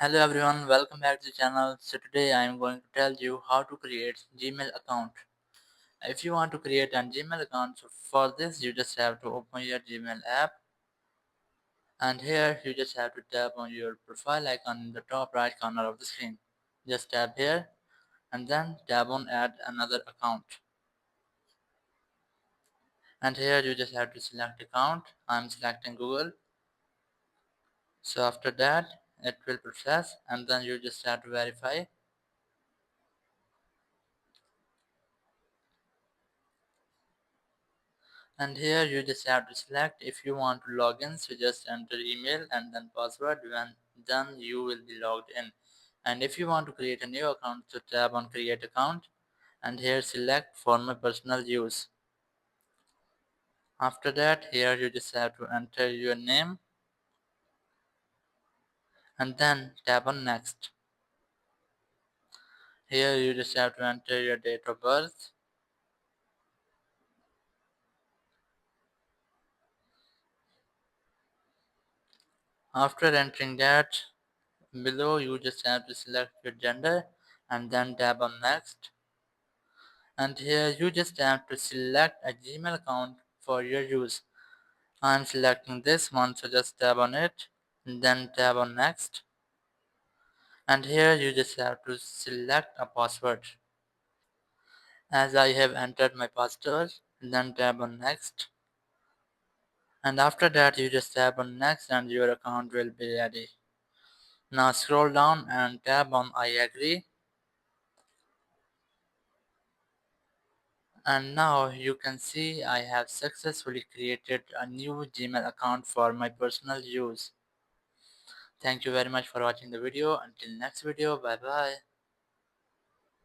Hello everyone, welcome back to the channel. So today I am going to tell you how to create Gmail account. If you want to create a Gmail account, so for this you just have to open your Gmail app, and here you just have to tap on your profile icon in the top right corner of the screen. Just tap here and then tap on add another account. And here you just have to select account. I am selecting Google. So after that it will process and then you just have to verify. And here you just have to select if you want to log in, so just enter email and then password. When done, you will be logged in. And if you want to create a new account, so tap on create account and here select for my personal use. After that, here you just have to enter your name and then tap on next. Here you just have to enter your date of birth. After entering that, below you just have to select your gender and then tap on next. And here you just have to select a Gmail account for your use. I'm selecting this one, so just tap on it, then tap on next. And here you just have to select a password. As I have entered my password, then tap on next. And after that you just tap on next and your account will be ready. Now scroll down and tap on I agree. And now you can see I have successfully created a new Gmail account for my personal use. Thank you very much for watching the video. Until next video, bye bye.